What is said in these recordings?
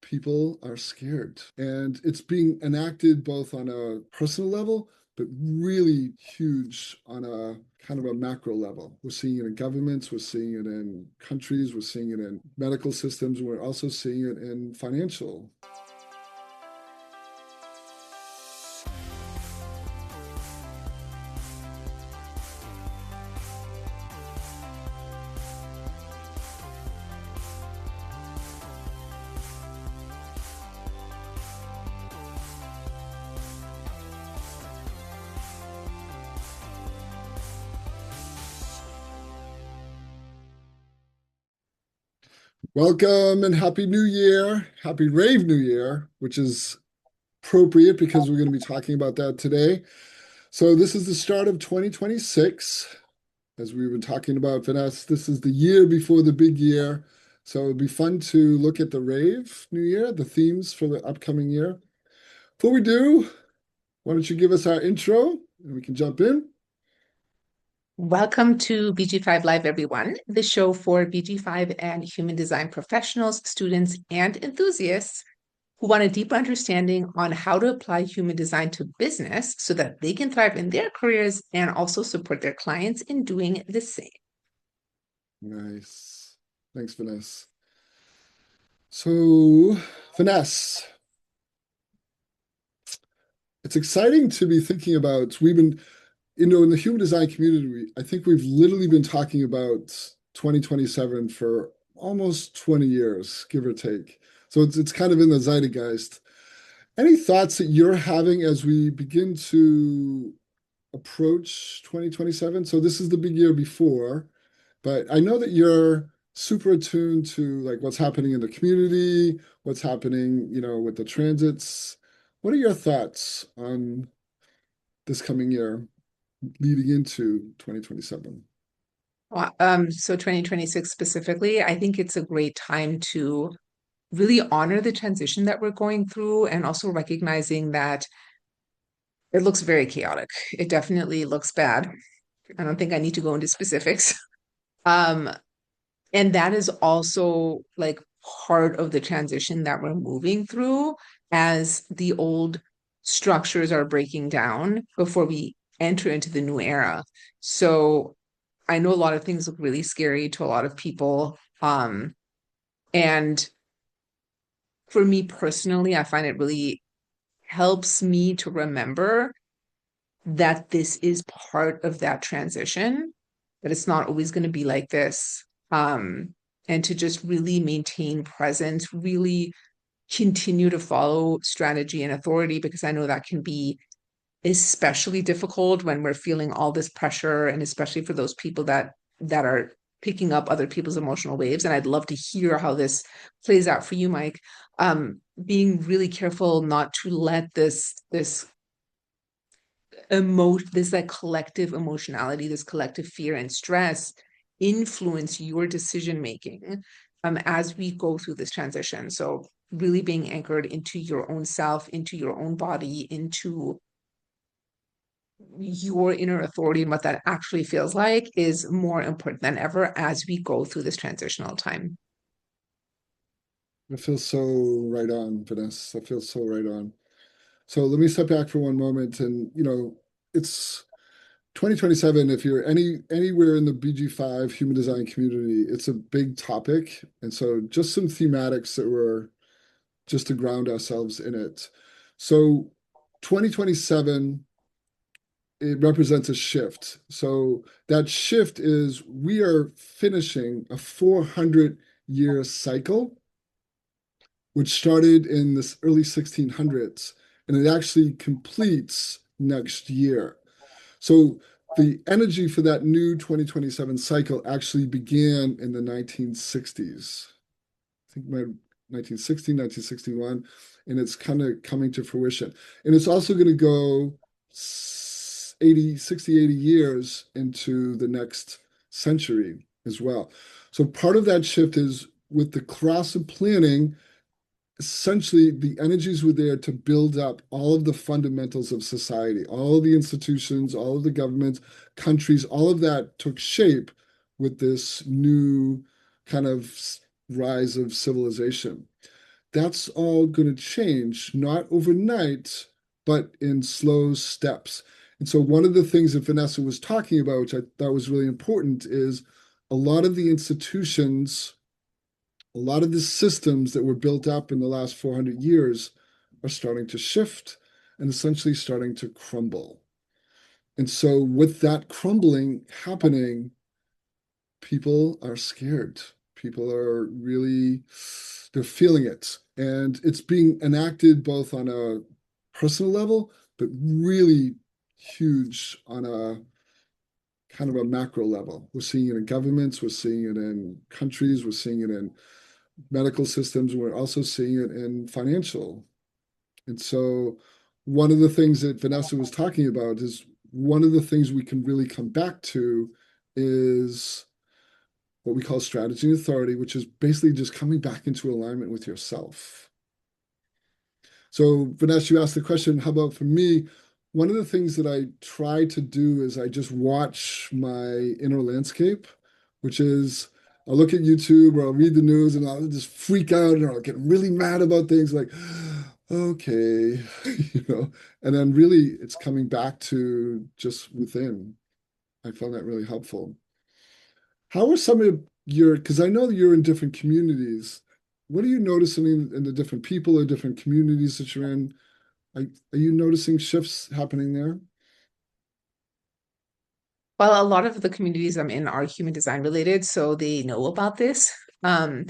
people are scared. And it's being enacted both on a personal level, but really huge on a kind of a macro level. We're seeing it in governments, we're seeing it in countries, we're seeing it in medical systems, and we're also seeing it in financial. Welcome and Happy New Year. Happy Rave New Year, which is appropriate because we're going to be talking about that today. So this is the start of 2026. As we've been talking about, Vanessa, this is the year before the big year. So it'd be fun to look at the Rave New Year, the themes for the upcoming year. Before we do, why don't you give us our intro and we can jump in? Welcome to BG5 Live, everyone, the show for BG5 and human design professionals, students, and enthusiasts who want a deeper understanding on how to apply human design to business so that they can thrive in their careers and also support their clients in doing the same. Nice. Thanks, Vanessa. So, Vanessa, it's exciting to be thinking about. We've been, in the human design community, I think we've literally been talking about 2027 for almost 20 years, give or take. So it's kind of in the zeitgeist. Any thoughts that you're having as we begin to approach 2027? So this is the big year before, but I know that you're super attuned to like what's happening in the community, what's happening, with the transits. What are your thoughts on this coming year leading into 2027? So 2026 specifically, I think it's a great time to really honor the transition that we're going through and also recognizing that it looks very chaotic. It definitely looks bad. I don't think I need to go into specifics. Um, and that is also like part of the transition that we're moving through as the old structures are breaking down before we enter into the new era. So I know a lot of things look really scary to a lot of people. And for me personally, I find it really helps me to remember that this is part of that transition, that it's not always going to be like this. And to just really maintain presence, really continue to follow strategy and authority, because I know that can be especially difficult when we're feeling all this pressure, and especially for those people that are picking up other people's emotional waves. And I'd love to hear how this plays out for you, Mike. Being really careful not to let this like collective emotionality, this collective fear and stress influence your decision making as we go through this transition. So really being anchored into your own self, into your own body, into your inner authority and what that actually feels like is more important than ever as we go through this transitional time. I feel so right on, Vanessa. I feel so right on. So let me step back for one moment and, it's 2027. If you're anywhere in the BG5 human design community, it's a big topic. And so just some thematics that were just to ground ourselves in it. So 2027, it represents a shift. So that shift is we are finishing a 400-year cycle, which started in this early 1600s, and it actually completes next year. So the energy for that new 2027 cycle actually began in the 1960s. I think my 1960, 1961, and it's kind of coming to fruition. And it's also going to go 80 years into the next century as well. So part of that shift is with the cross of planning, essentially the energies were there to build up all of the fundamentals of society, all of the institutions, all of the governments, countries, all of that took shape with this new kind of rise of civilization. that's all going to change, not overnight, but in slow steps. And so, one of the things that Vanessa was talking about, which I thought was really important, is a lot of the institutions, a lot of the systems that were built up in the last 400 years are starting to shift and essentially starting to crumble. And so, with that crumbling happening, people are scared. People are really, they're feeling it. And it's being enacted both on a personal level, but really huge on a kind of a macro level. We're seeing it in governments, we're seeing it in countries, we're seeing it in medical systems, and we're also seeing it in financial. And so, one of the things that Vanessa was talking about is one of the things we can really come back to is what we call strategy and authority, which is basically just coming back into alignment with yourself. So, Vanessa, you asked the question, how about for me? One of the things that I try to do is I just watch my inner landscape, which is I'll look at YouTube or I'll read the news and I'll just freak out and I'll get really mad about things like, okay, and then really it's coming back to just within. I found that really helpful. How are some of your, because I know you're in different communities. What are you noticing in the different people or different communities that you're in? Are you noticing shifts happening there? Well, a lot of the communities I'm in are human design related, so they know about this. Um,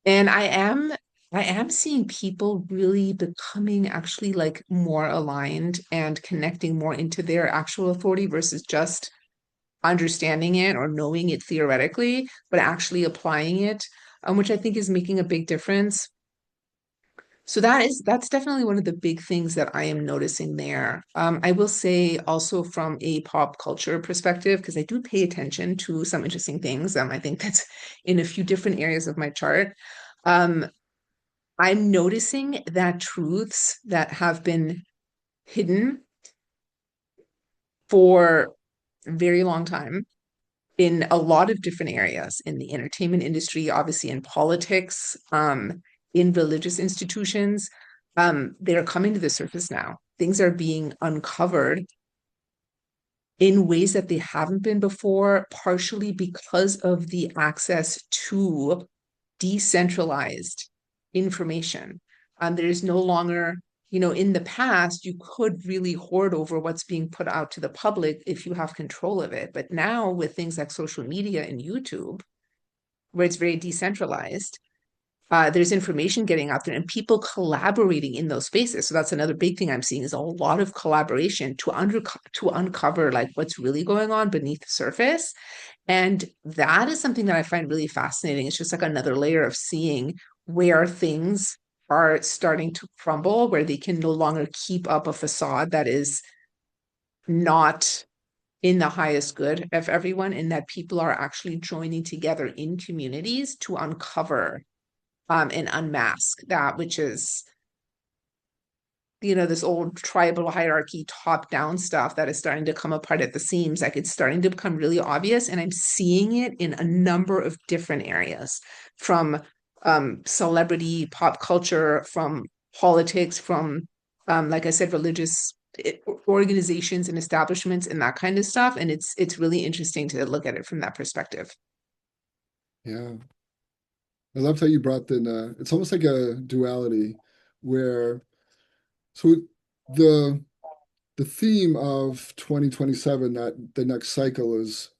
and I am seeing people really becoming actually like more aligned and connecting more into their actual authority versus just understanding it or knowing it theoretically, but actually applying it, which I think is making a big difference. So that's definitely one of the big things that I am noticing there. I will say also from a pop culture perspective, because I do pay attention to some interesting things. I think that's in a few different areas of my chart. Um, I'm noticing that truths that have been hidden for a very long time in a lot of different areas, in the entertainment industry, obviously in politics, in religious institutions, they're coming to the surface now. Things are being uncovered in ways that they haven't been before, partially because of the access to decentralized information. There is no longer, in the past, you could really hoard over what's being put out to the public if you have control of it. But now, with things like social media and YouTube, where it's very decentralized, there's information getting out there and people collaborating in those spaces. So that's another big thing I'm seeing is a lot of collaboration to uncover like what's really going on beneath the surface. And that is something that I find really fascinating. It's just like another layer of seeing where things are starting to crumble, where they can no longer keep up a facade that is not in the highest good of everyone, and that people are actually joining together in communities to uncover and unmask that which is this old tribal hierarchy top down stuff that is starting to come apart at the seams. Like it's starting to become really obvious, and I'm seeing it in a number of different areas, from celebrity pop culture, from politics, from like I said, religious organizations and establishments and that kind of stuff. And it's really interesting to look at it from that perspective. Yeah. I loved how you brought in, it's almost like a duality where, so the the theme of 2027, that the next cycle is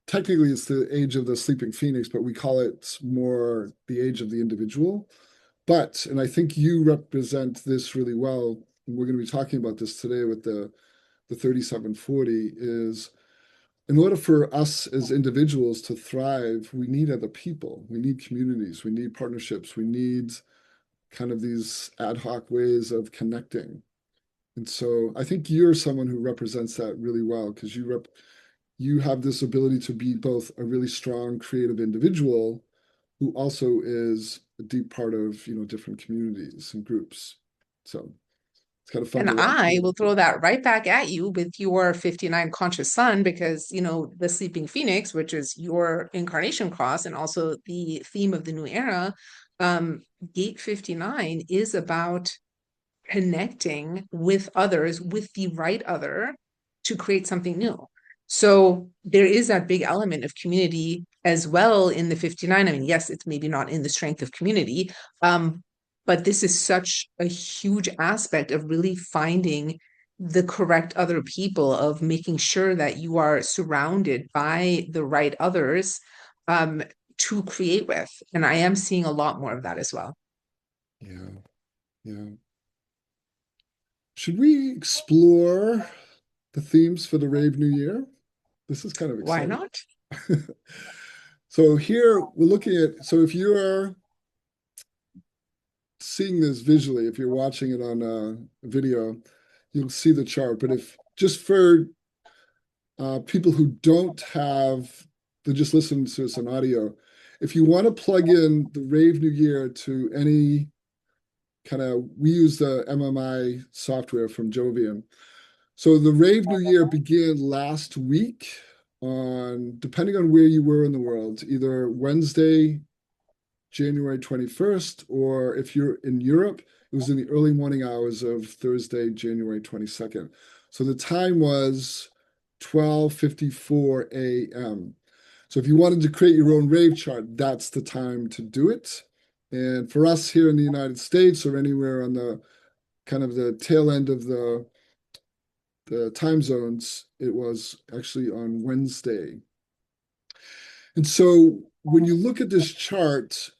technically it's the age of the sleeping phoenix, but we call it more the age of the individual. But, and I think you represent this really well, and we're going to be talking about this today with the 3740, is in order for us as individuals to thrive, we need other people, we need communities, we need partnerships, we need kind of these ad hoc ways of connecting. And so I think you're someone who represents that really well because you have this ability to be both a really strong creative individual who also is a deep part of, different communities and groups. So it's kind of fun And to watch. I will throw that right back at you with your 59 conscious sun, because, the sleeping phoenix, which is your incarnation cross and also the theme of the new era, um, gate 59 is about connecting with others, with the right other, to create something new. So there is that big element of community as well in the 59. I mean, yes, it's maybe not in the strength of community, but this is such a huge aspect of really finding the correct other people, of making sure that you are surrounded by the right others to create with. And I am seeing a lot more of that as well. Yeah, yeah. Should we explore the themes for the Rave New Year? This is kind of Why exciting. not? So here we're looking at, so if you're seeing this visually, if you're watching it on a video, you'll see the chart. But if just for people who don't have, they just listen to us on audio, if you want to plug in the Rave New Year to any kind of, we use the MMI software from Jovian. So the Rave New Year began last week on, depending on where you were in the world, either Wednesday, January 21st, or if you're in Europe, it was in the early morning hours of Thursday, January 22nd. So the time was 12:54 a.m. So if you wanted to create your own rave chart, that's the time to do it. And for us here in the United States or anywhere on the kind of the tail end of the time zones, it was actually on Wednesday. And so when you look at this chart,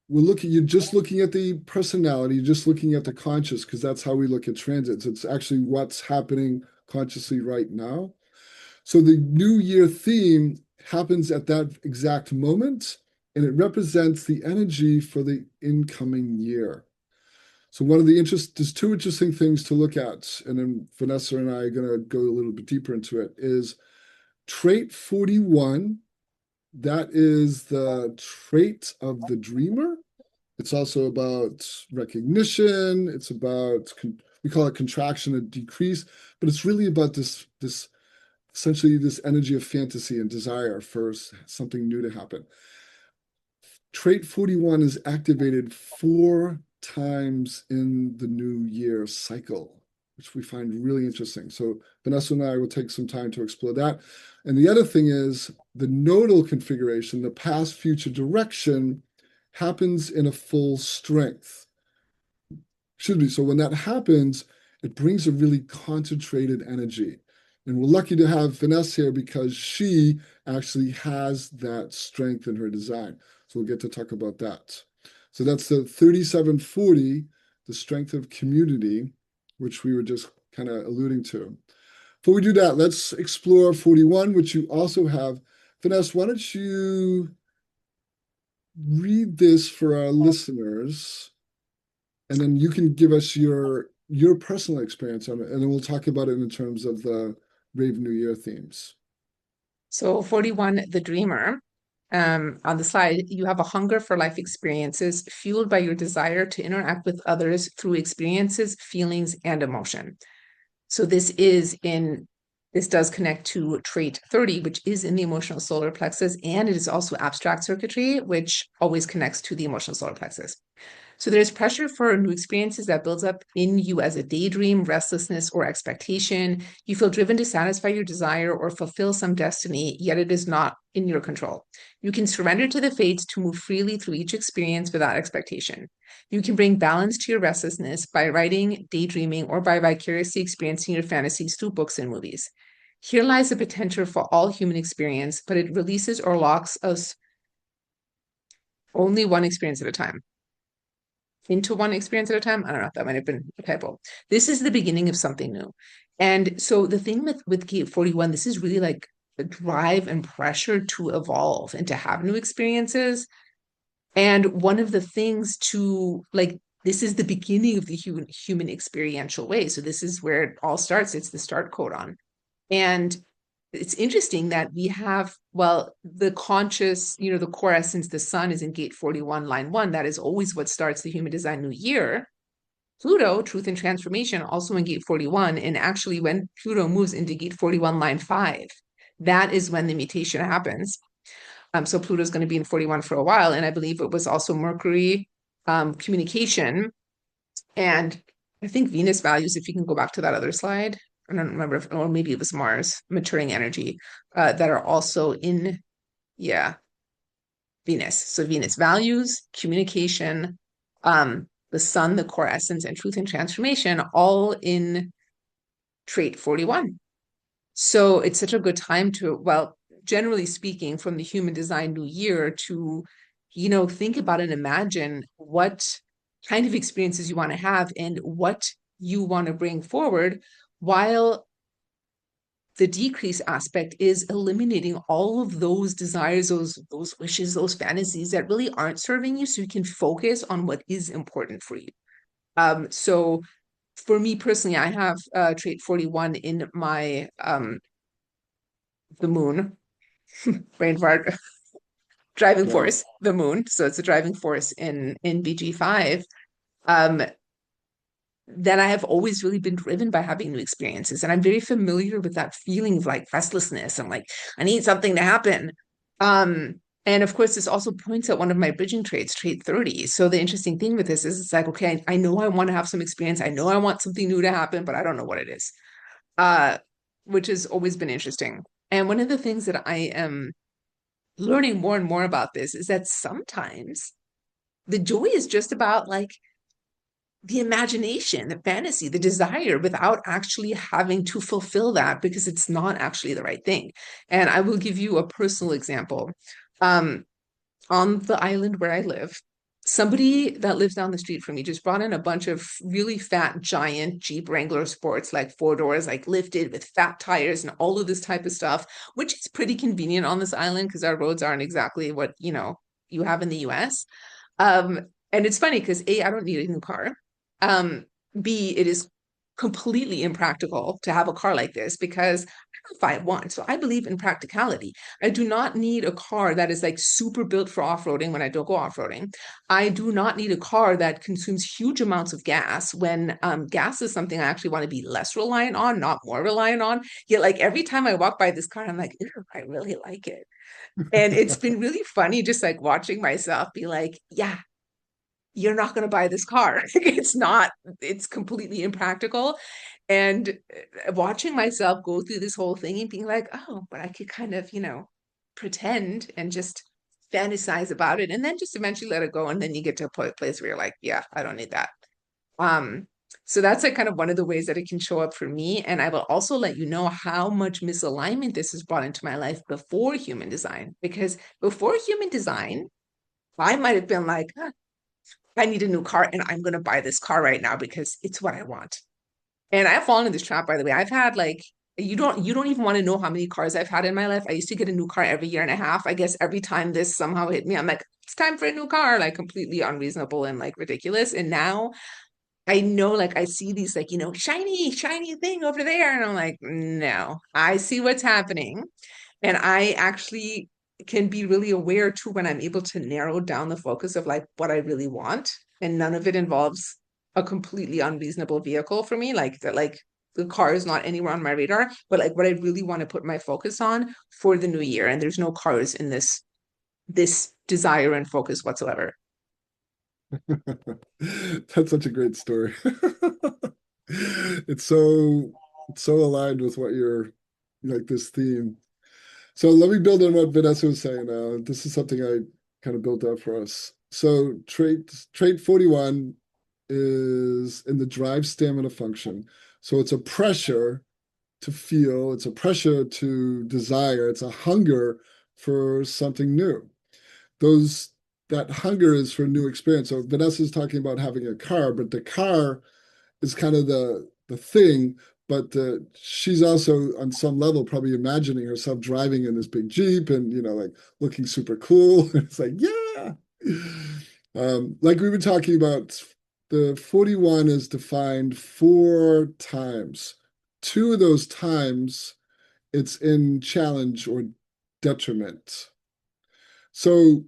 you're just looking at the personality, you're just looking at the conscious, because that's how we look at transits. It's actually what's happening consciously right now. So the New Year theme happens at that exact moment, and it represents the energy for the incoming year. So there's two interesting things to look at, and then Vanessa and I are going to go a little bit deeper into it, is trait 41. That is the trait of the dreamer. It's also about recognition. It's about, we call it contraction and decrease, but it's really about this essentially this energy of fantasy and desire for something new to happen. Trait 41 is activated 4 times in the new year cycle, which we find really interesting. So Vanessa and I will take some time to explore that. And the other thing is the nodal configuration, the past future direction, happens in a full strength. Should be. So when that happens, it brings a really concentrated energy. And we're lucky to have Vanessa here because she actually has that strength in her design. So we'll get to talk about that. So that's the 3740, the strength of community, which we were just kind of alluding to. Before we do that, let's explore 41, which you also have. Vanessa, why don't you read this for our listeners, and then you can give us your personal experience on it, and then we'll talk about it in terms of the Rave New Year themes. So 41, the dreamer. On the slide, you have a hunger for life experiences fueled by your desire to interact with others through experiences, feelings, and emotion. So this does connect to trait 30, which is in the emotional solar plexus, and it is also abstract circuitry, which always connects to the emotional solar plexus. So there's pressure for new experiences that builds up in you as a daydream, restlessness, or expectation. You feel driven to satisfy your desire or fulfill some destiny, yet it is not in your control. You can surrender to the fates to move freely through each experience without expectation. You can bring balance to your restlessness by writing, daydreaming, or by vicariously experiencing your fantasies through books and movies. Here lies the potential for all human experience, but it releases or locks us only one experience at a time. Into one experience at a time. I don't know. That might have been a typo. This is the beginning of something new. And so the thing with Gate 41, this is really like the drive and pressure to evolve and to have new experiences. And one of the things to like, this is the beginning of the human experiential way. So this is where it all starts. It's the start codon. And it's interesting that we have, well, the conscious, the core essence, the sun is in gate 41, line 1. That is always what starts the human design new year. Pluto, truth and transformation, also in gate 41. And actually, when Pluto moves into gate 41, line 5, that is when the mutation happens. So Pluto's going to be in 41 for a while. And I believe it was also Mercury, communication, and I think Venus values, if you can go back to that other slide. I don't remember if, or maybe it was Mars, maturing energy, that are also in, yeah, Venus. So Venus values, communication, the sun, the core essence, and truth and transformation, all in trait 41. So it's such a good time to, well, generally speaking, from the human design new year to, think about and imagine what kind of experiences you want to have and what you want to bring forward, while the decrease aspect is eliminating all of those desires, those wishes, those fantasies that really aren't serving you, so you can focus on what is important for you. So for me personally, I have trait 41 in my the moon, brain fart, driving Right. force, the moon. So it's a driving force in BG5. Um, that I have always really been driven by having new experiences. And I'm very familiar with that feeling of like restlessness. I'm like, I need something to happen. Um, and of course, this also points at one of my bridging traits, trait 30. So the interesting thing with this is it's like, okay, I know I want to have some experience. I know I want something new to happen, but I don't know what it is. Uh, which has always been interesting. And one of the things that I am learning more and more about this is that sometimes the joy is just about like the imagination, the fantasy, the desire without actually having to fulfill that because it's not actually the right thing. And I will give you a personal example. Um, on the island where I live, somebody that lives down the street from me just brought in a bunch of really fat, giant Jeep Wrangler sports, like four doors, like lifted with fat tires and all of this type of stuff, which is pretty convenient on this island because our roads aren't exactly what, you have in the US. And it's funny because A, I don't need a new car. Um, B, it is completely impractical to have a car like this because I don't know if I want. So I believe in practicality. I do not need a car that is like super built for off-roading when I don't go off-roading. I do not need a car that consumes huge amounts of gas when gas is something I actually want to be less reliant on, not more reliant on. Yet like every time I walk by this car, I'm like, ew, I really like it. And it's been really funny just like watching myself be like, yeah, you're not going to buy this car. It's not, it's completely impractical. And watching myself go through this whole thing and being like, oh, but I could kind of, pretend and just fantasize about it and then just eventually let it go. And then you get to a place where you're like, yeah, I don't need that. Um, so that's like kind of one of the ways that it can show up for me. And I will also let you know how much misalignment this has brought into my life before human design. Because before human design, I might have been like, I need a new car and I'm going to buy this car right now because it's what I want. And I've fallen in this trap, by the way. I've had like, you don't even want to know how many cars I've had in my life. I used to get a new car every year and a half. I guess every time this somehow hit me, I'm like, it's time for a new car, like completely unreasonable and like ridiculous. And now I know, like, I see these, like, shiny, shiny thing over there. And I'm like, no, I see what's happening. And I actually can be really aware too when I'm able to narrow down the focus of like what I really want. And none of it involves a completely unreasonable vehicle for me. Like that, like the car is not anywhere on my radar, but like what I really want to put my focus on for the new year. And there's no cars in this desire and focus whatsoever. That's such a great story. It's so aligned with what you're like this theme. So let me build on what Vanessa was saying. This is something I kind of built up for us. So trait 41 is in the drive stamina function. So it's a pressure to feel, it's a pressure to desire, it's a hunger for something new. Those that hunger is for new experience. So Vanessa's talking about having a car, but the car is kind of the thing. But she's also on some level probably imagining herself driving in this big Jeep and like looking super cool. It's like yeah. Like we were talking about, the 41 is defined four times. Two of those times it's in challenge or detriment. So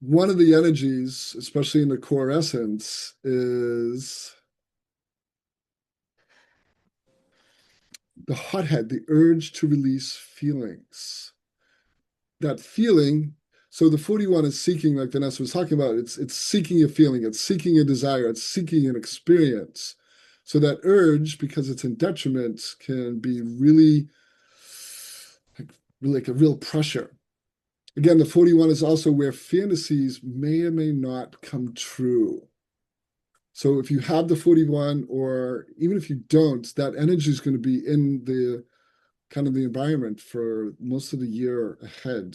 one of the energies, especially in the core essence, is the hothead, the urge to release feelings. That feeling, so the 41 is seeking, like Vanessa was talking about, it's seeking a feeling, it's seeking a desire, it's seeking an experience. So that urge, because it's in detriment, can be like, like a real pressure. Again, the 41 is also where fantasies may or may not come true. So if you have the 41, or even if you don't, that energy is going to be in the kind of the environment for most of the year ahead.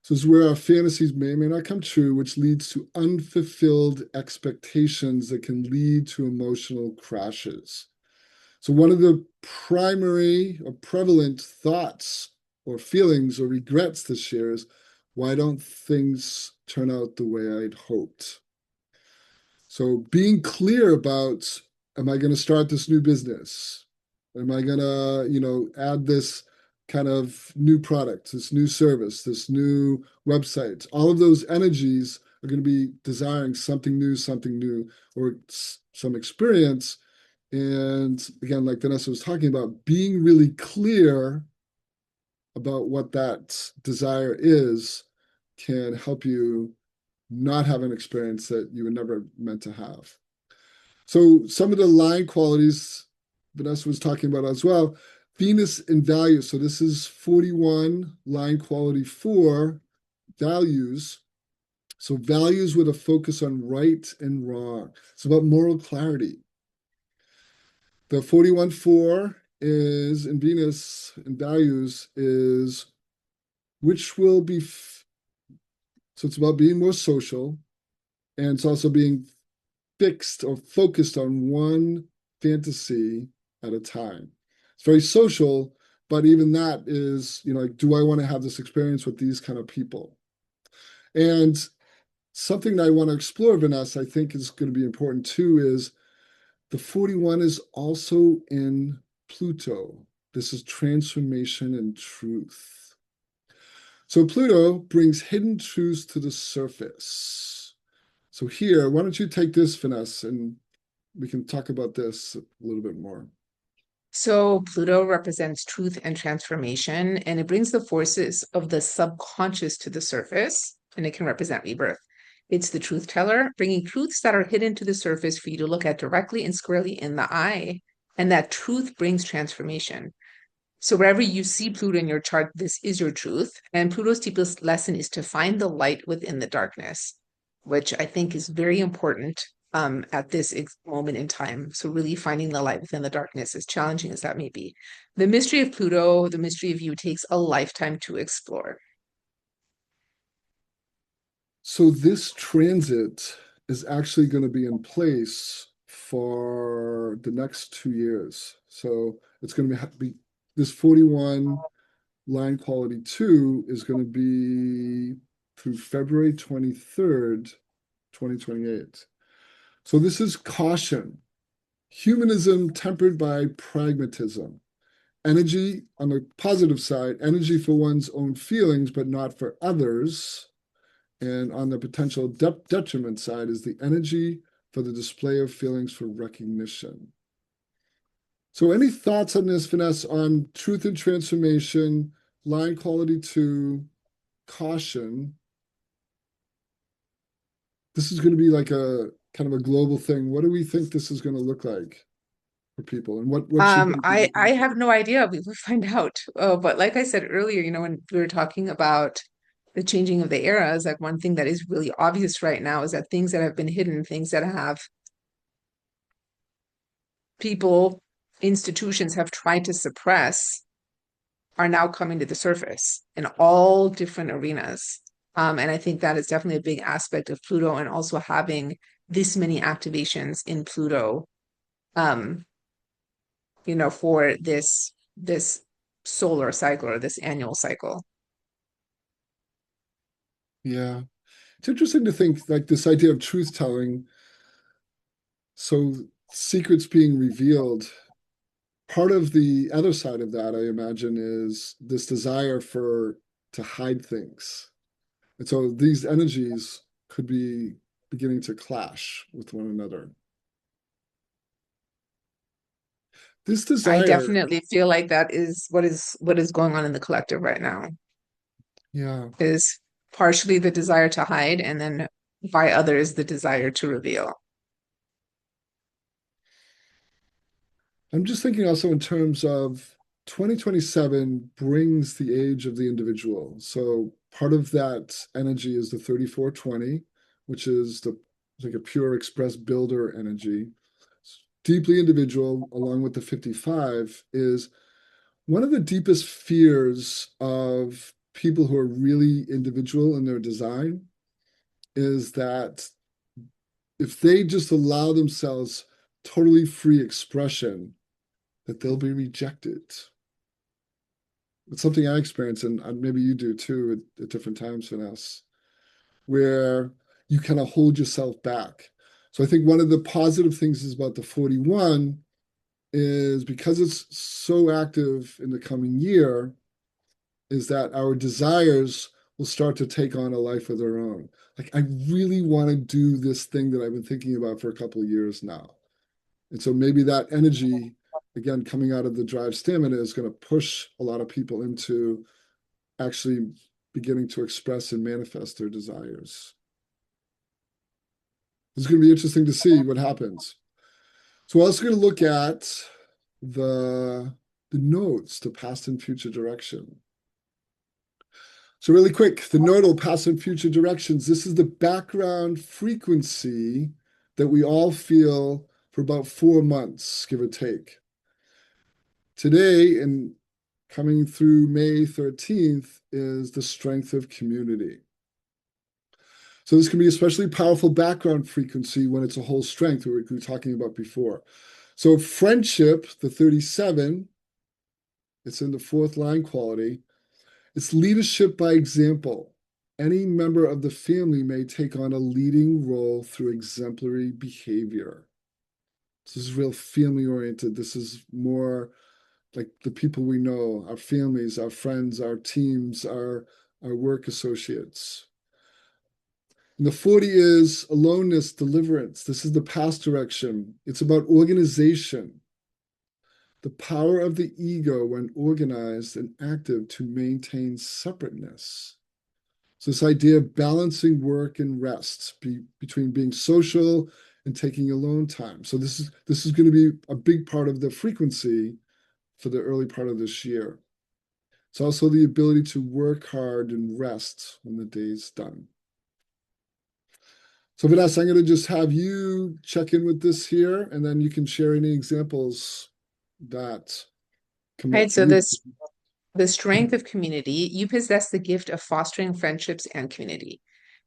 So this is where our fantasies may or may not come true, which leads to unfulfilled expectations that can lead to emotional crashes. So one of the primary or prevalent thoughts or feelings or regrets this year is, why don't things turn out the way I'd hoped? So being clear about, am I going to start this new business? Am I going to, add this kind of new product, this new service, this new website? All of those energies are going to be desiring something new, or some experience. And again, like Vanessa was talking about, being really clear about what that desire is can help you not have an experience that you were never meant to have. So some of the line qualities Vanessa was talking about as well, Venus in values. So this is 41, line quality 4, values. So values with a focus on right and wrong. It's about moral clarity. The 41-4 is in Venus in values is which will be, so it's about being more social, and it's also being fixed or focused on one fantasy at a time. It's very social, but even that is, like, do I want to have this experience with these kind of people? And something that I want to explore, Vanessa, I think is going to be important too, is the 41 is also in Pluto. This is transformation and truth. So Pluto brings hidden truths to the surface. So here, why don't you take this, Vanessa, and we can talk about this a little bit more. So Pluto represents truth and transformation, and it brings the forces of the subconscious to the surface, and it can represent rebirth. It's the truth teller, bringing truths that are hidden to the surface for you to look at directly and squarely in the eye. And that truth brings transformation. So wherever you see Pluto in your chart, this is your truth. And Pluto's deepest lesson is to find the light within the darkness, which I think is very important at this moment in time. So really finding the light within the darkness, as challenging as that may be. The mystery of Pluto, the mystery of you, takes a lifetime to explore. So this transit is actually going to be in place for the next 2 years. So it's going to be this 41 line quality 2 is going to be through February 23rd, 2028. So this is caution, humanism tempered by pragmatism. Energy on the positive side, energy for one's own feelings, but not for others. And on the potential detriment side is the energy for the display of feelings for recognition. So, any thoughts on this, Vanessa, on truth and transformation, line quality 2, caution? This is going to be like a kind of a global thing. What do we think this is going to look like for people, and what should they be I looking have no idea. We will find out. But like I said earlier, when we were talking about the changing of the eras, like one thing that is really obvious right now is that things that have been hidden, things that have people, institutions have tried to suppress, are now coming to the surface in all different arenas. And I think that is definitely a big aspect of Pluto, and also having this many activations in Pluto, um, for this solar cycle or this annual cycle. Yeah, it's interesting to think like this idea of truth telling. So secrets being revealed. Part of the other side of that, I imagine, is this desire for to hide things. And so these energies could be beginning to clash with one another. This I desire, definitely feel like that is what is going on in the collective right now, yeah. is partially the desire to hide, and then by others the desire to reveal. I'm just thinking also in terms of 2027 brings the age of the individual. So part of that energy is the 3420, which is the like a pure express builder energy. Deeply individual, along with the 55, is one of the deepest fears of people who are really individual in their design is that if they just allow themselves totally free expression, that they'll be rejected. It's something I experience, and maybe you do too at different times, Vanessa, where you kind of hold yourself back. So I think one of the positive things is about the 41 is because it's so active in the coming year, is that our desires will start to take on a life of their own. Like, I really want to do this thing that I've been thinking about for a couple of years now. And so maybe that energy, again, coming out of the drive stamina is going to push a lot of people into actually beginning to express and manifest their desires. It's going to be interesting to see what happens. So we're also going to look at the the nodes, the past and future direction. So really quick, the nodal past and future directions. This is the background frequency that we all feel for about 4 months, give or take. Today, and coming through May 13th, is the strength of community. So this can be especially powerful background frequency when it's a whole strength, we were talking about before. So friendship, the 37, it's in the fourth line quality. It's leadership by example. Any member of the family may take on a leading role through exemplary behavior. This is real family oriented. This is more like the people we know, our families, our friends, our teams, our work associates. And the 40 is aloneness, deliverance. This is the past direction. It's about organization, the power of the ego when organized and active to maintain separateness. So this idea of balancing work and rest between being social and taking alone time. So this is going to be a big part of the frequency for the early part of this year. It's also the ability to work hard and rest when the day's done. So Vanessa, I'm going to just have you check in with this here, and then you can share any examples that come up Right. for So you. this the strength of community, you possess the gift of fostering friendships and community.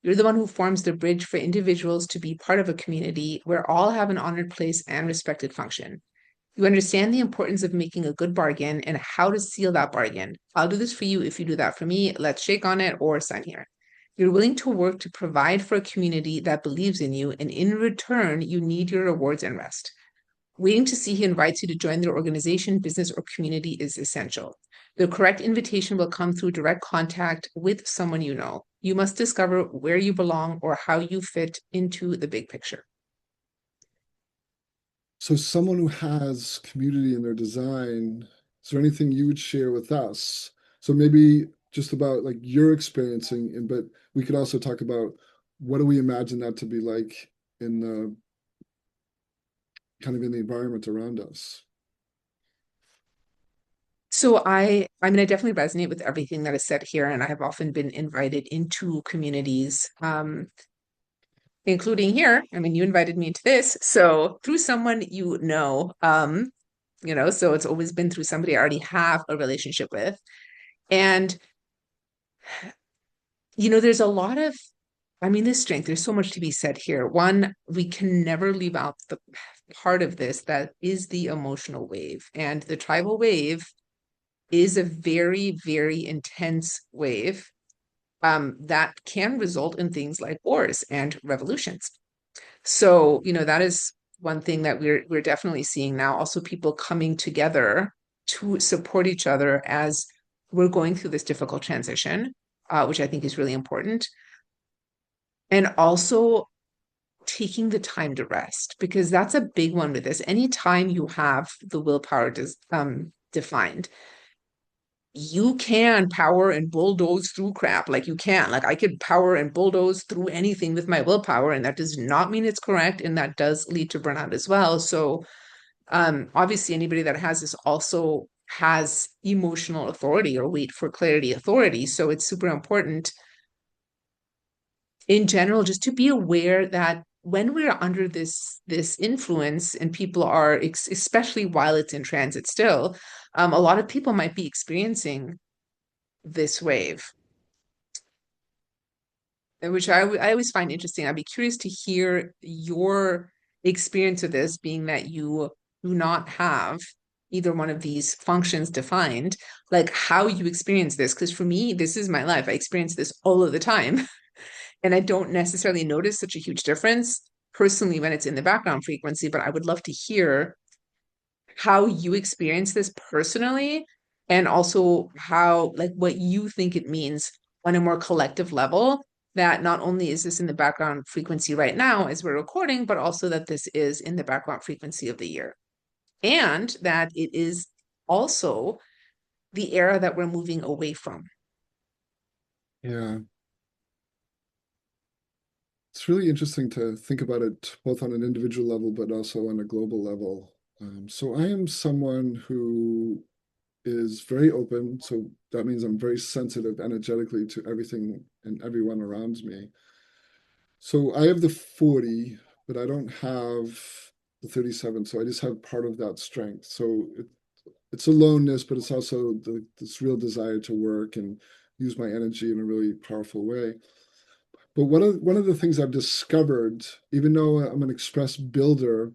You're the one who forms the bridge for individuals to be part of a community where all have an honored place and respected function. You understand the importance of making a good bargain and how to seal that bargain. I'll do this for you if you do that for me. Let's shake on it or sign here. You're willing to work to provide for a community that believes in you, and in return, you need your rewards and rest. Waiting to see who invites you to join their organization, business, or community is essential. The correct invitation will come through direct contact with someone you know. You must discover where you belong or how you fit into the big picture. So someone who has community in their design, is there anything you would share with us? So maybe just about like you're experiencing, and but we could also talk about what do we imagine that to be like in the kind of in the environment around us. So I mean, I definitely resonate with everything that is said here, and I have often been invited into communities, including here. I mean, you invited me into this, so through someone so it's always been through somebody I already have a relationship with. And there's a lot of, I mean, this strength, there's so much to be said here. One, we can never leave out the part of this that is the emotional wave. And the tribal wave is a very, very intense wave that can result in things like wars and revolutions. So, that is one thing that we're definitely seeing now. Also, people coming together to support each other as we're going through this difficult transition, which I think is really important. And also taking the time to rest, because that's a big one with this. Anytime you have the willpower defined, you can power and bulldoze through crap. Like you can. Like I could power and bulldoze through anything with my willpower, and that does not mean it's correct, and that does lead to burnout as well. So obviously anybody that has this also has emotional authority or wait for clarity authority. So it's super important in general just to be aware that when we're under this influence and people are especially while it's in transit still, a lot of people might be experiencing this wave, which I always find interesting. I'd be curious to hear your experience of this, being that you do not have either one of these functions defined, like how you experience this. Because for me, this is my life. I experience this all of the time. And I don't necessarily notice such a huge difference personally when it's in the background frequency, but I would love to hear how you experience this personally, and also how, like, what you think it means on a more collective level, that not only is this in the background frequency right now as we're recording, but also that this is in the background frequency of the year, and that it is also the era that we're moving away from. Yeah. It's really interesting to think about it both on an individual level, but also on a global level. So I am someone who is very open. So that means I'm very sensitive energetically to everything and everyone around me. So I have the 40, but I don't have the 37. So I just have part of that strength. So it's aloneness, but it's also this real desire to work and use my energy in a really powerful way. But one of the things I've discovered, even though I'm an express builder,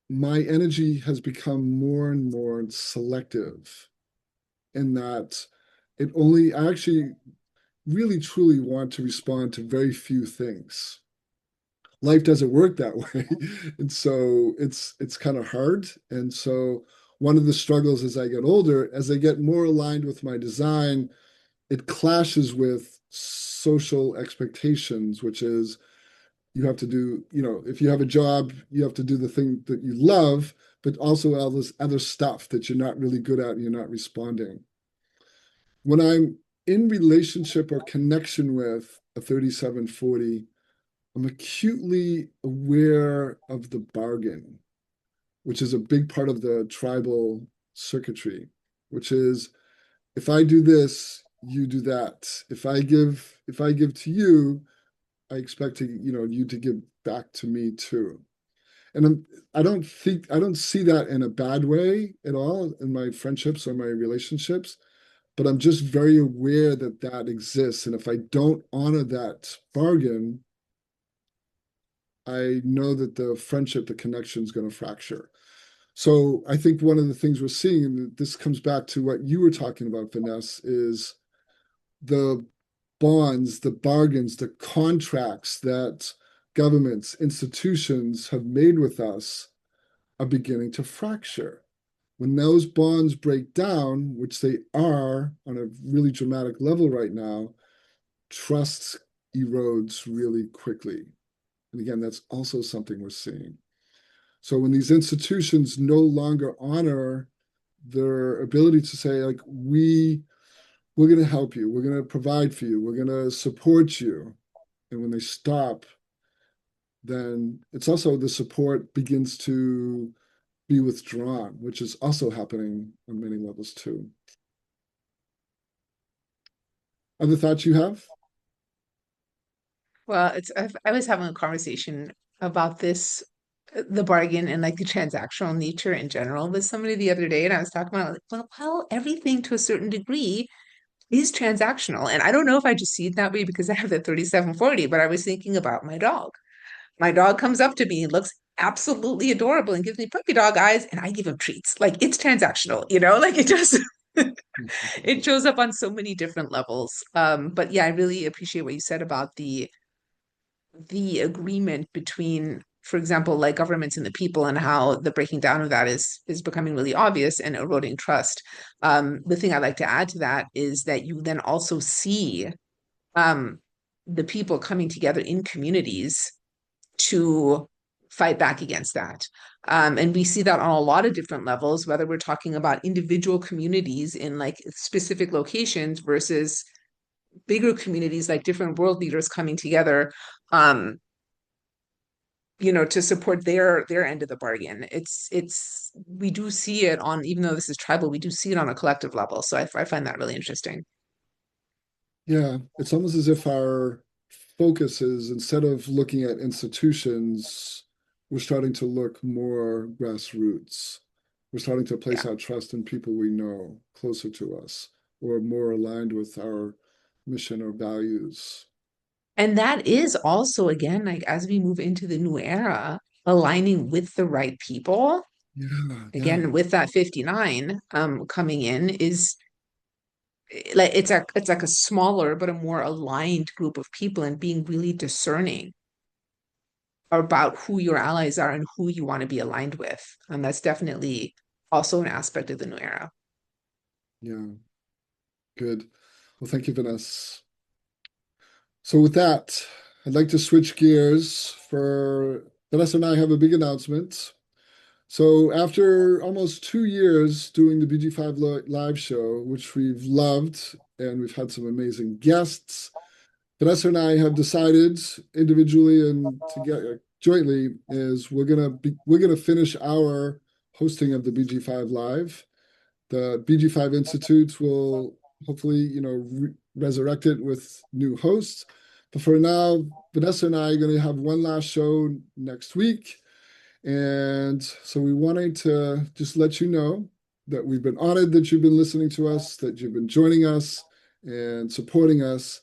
my energy has become more and more selective in that I actually really truly want to respond to very few things. Life doesn't work that way. And so it's kind of hard. And so one of the struggles as I get older, as I get more aligned with my design, it clashes with social expectations, which is you have to do, if you have a job, you have to do the thing that you love, but also all this other stuff that you're not really good at and you're not responding. When I'm in relationship or connection with a 3740, I'm acutely aware of the bargain, which is a big part of the tribal circuitry, which is if I do this, you do that. If I give to you, I expect you to give back to me too. And I don't see that in a bad way at all in my friendships or my relationships, but I'm just very aware that that exists. And if I don't honor that bargain, I know that the friendship, the connection is going to fracture. So I think one of the things we're seeing, and this comes back to what you were talking about, Vanessa, is the bonds, the bargains, the contracts that governments, institutions have made with us are beginning to fracture. When those bonds break down, which they are on a really dramatic level right now, trust erodes really quickly. And again, that's also something we're seeing. So when these institutions no longer honor their ability to say, like, we're going to help you, we're going to provide for you, we're going to support you. And when they stop, then it's also the support begins to be withdrawn, which is also happening on many levels too. Other thoughts you have? Well, I was having a conversation about this, the bargain and like the transactional nature in general with somebody the other day, and I was talking about like, well, everything to a certain degree is transactional, and I don't know if I just see it that way because I have the 3740, but I was thinking about my dog. My dog comes up to me and looks absolutely adorable and gives me puppy dog eyes, and I give him treats. Like it's transactional, like it just it shows up on so many different levels. But yeah, I really appreciate what you said about the agreement between, for example, like governments and the people, and how the breaking down of that is becoming really obvious and eroding trust. The thing I'd like to add to that is that you then also see um, the people coming together in communities to fight back against that. And we see that on a lot of different levels, whether we're talking about individual communities in like specific locations versus bigger communities, like different world leaders coming together, um, to support their end of the bargain. It's we do see it on, even though this is tribal, we do see it on a collective level. So I find that really interesting. Yeah, it's almost as if our focus is, instead of looking at institutions, we're starting to look more grassroots. We're starting to Yeah. place our trust in people we know closer to us or more aligned with our mission or values. And that is also, again, like as we move into the new era, aligning with the right people, Yeah, yeah, again, with that 59 coming in is like it's like a smaller but a more aligned group of people, and being really discerning about who your allies are and who you want to be aligned with. And that's definitely also an aspect of the new era. yeah. Good. Well, thank you, Vanessa. So with that, I'd like to switch gears for Vanessa and I have a big announcement. So after almost 2 years doing the BG5 live show, which we've loved, and we've had some amazing guests, Vanessa and I have decided individually and together jointly is we're gonna finish our hosting of the BG5 live. The BG5 Institute will hopefully, resurrect it with new hosts. But for now, Vanessa and I are going to have one last show next week. And so we wanted to just let you know that we've been honored that you've been listening to us, that you've been joining us and supporting us.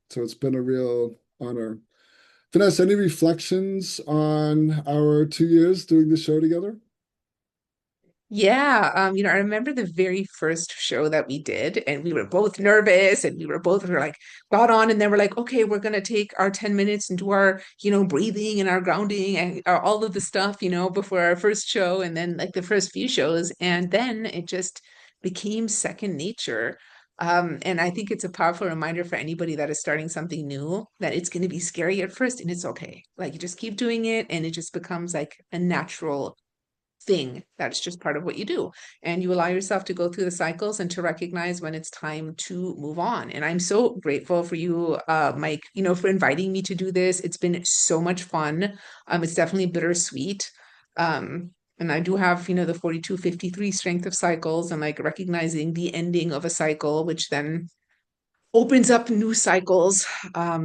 So it's been a real honor. Vanessa, any reflections on our 2 years doing the show together? Yeah, I remember the very first show that we did, and we were both nervous, and we were like, got on, and then we're like, okay, we're gonna take our 10 minutes and do our, breathing and our grounding and all of the stuff, before our first show, and then like the first few shows, and then it just became second nature. And I think it's a powerful reminder for anybody that is starting something new that it's going to be scary at first, and it's okay. Like you just keep doing it, and it just becomes like a natural thing that's just part of what you do, and you allow yourself to go through the cycles and to recognize when it's time to move on. And I'm so grateful for you, Mike, for inviting me to do this. It's been so much fun. It's definitely bittersweet. And I do have, the 42-53 strength of cycles, and like recognizing the ending of a cycle, which then opens up new cycles.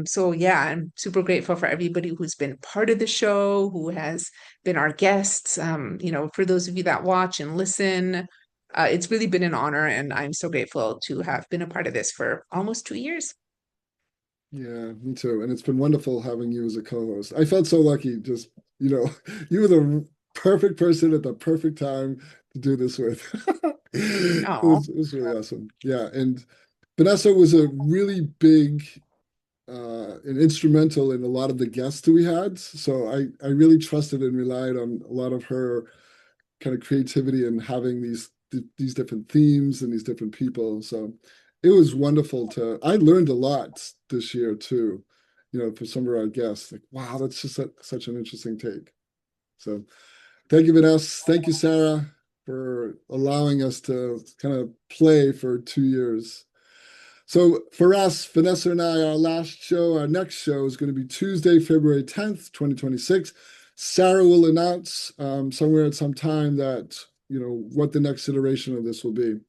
So yeah, I'm super grateful for everybody who's been part of the show, who has been our guests. For those of you that watch and listen, it's really been an honor, and I'm so grateful to have been a part of this for almost 2 years. Yeah, me too. And it's been wonderful having you as a co-host. I felt so lucky. Just, you were the perfect person at the perfect time to do this with. Oh, It was really awesome. Yeah. And Vanessa was a really big and instrumental in a lot of the guests that we had. So I really trusted and relied on a lot of her kind of creativity and having these different themes and these different people. So it was wonderful I learned a lot this year too, for some of our guests. Like, wow, that's just such an interesting take. So thank you, Vanessa. Thank you, Sarah, for allowing us to kind of play for 2 years. So for us, Vanessa and I, our next show is going to be Tuesday, February 10th, 2026. Sarah will announce somewhere at some time that, what the next iteration of this will be.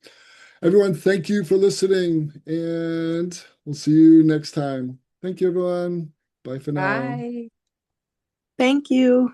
Everyone, thank you for listening, and we'll see you next time. Thank you, everyone. Bye for now. bye. Thank you.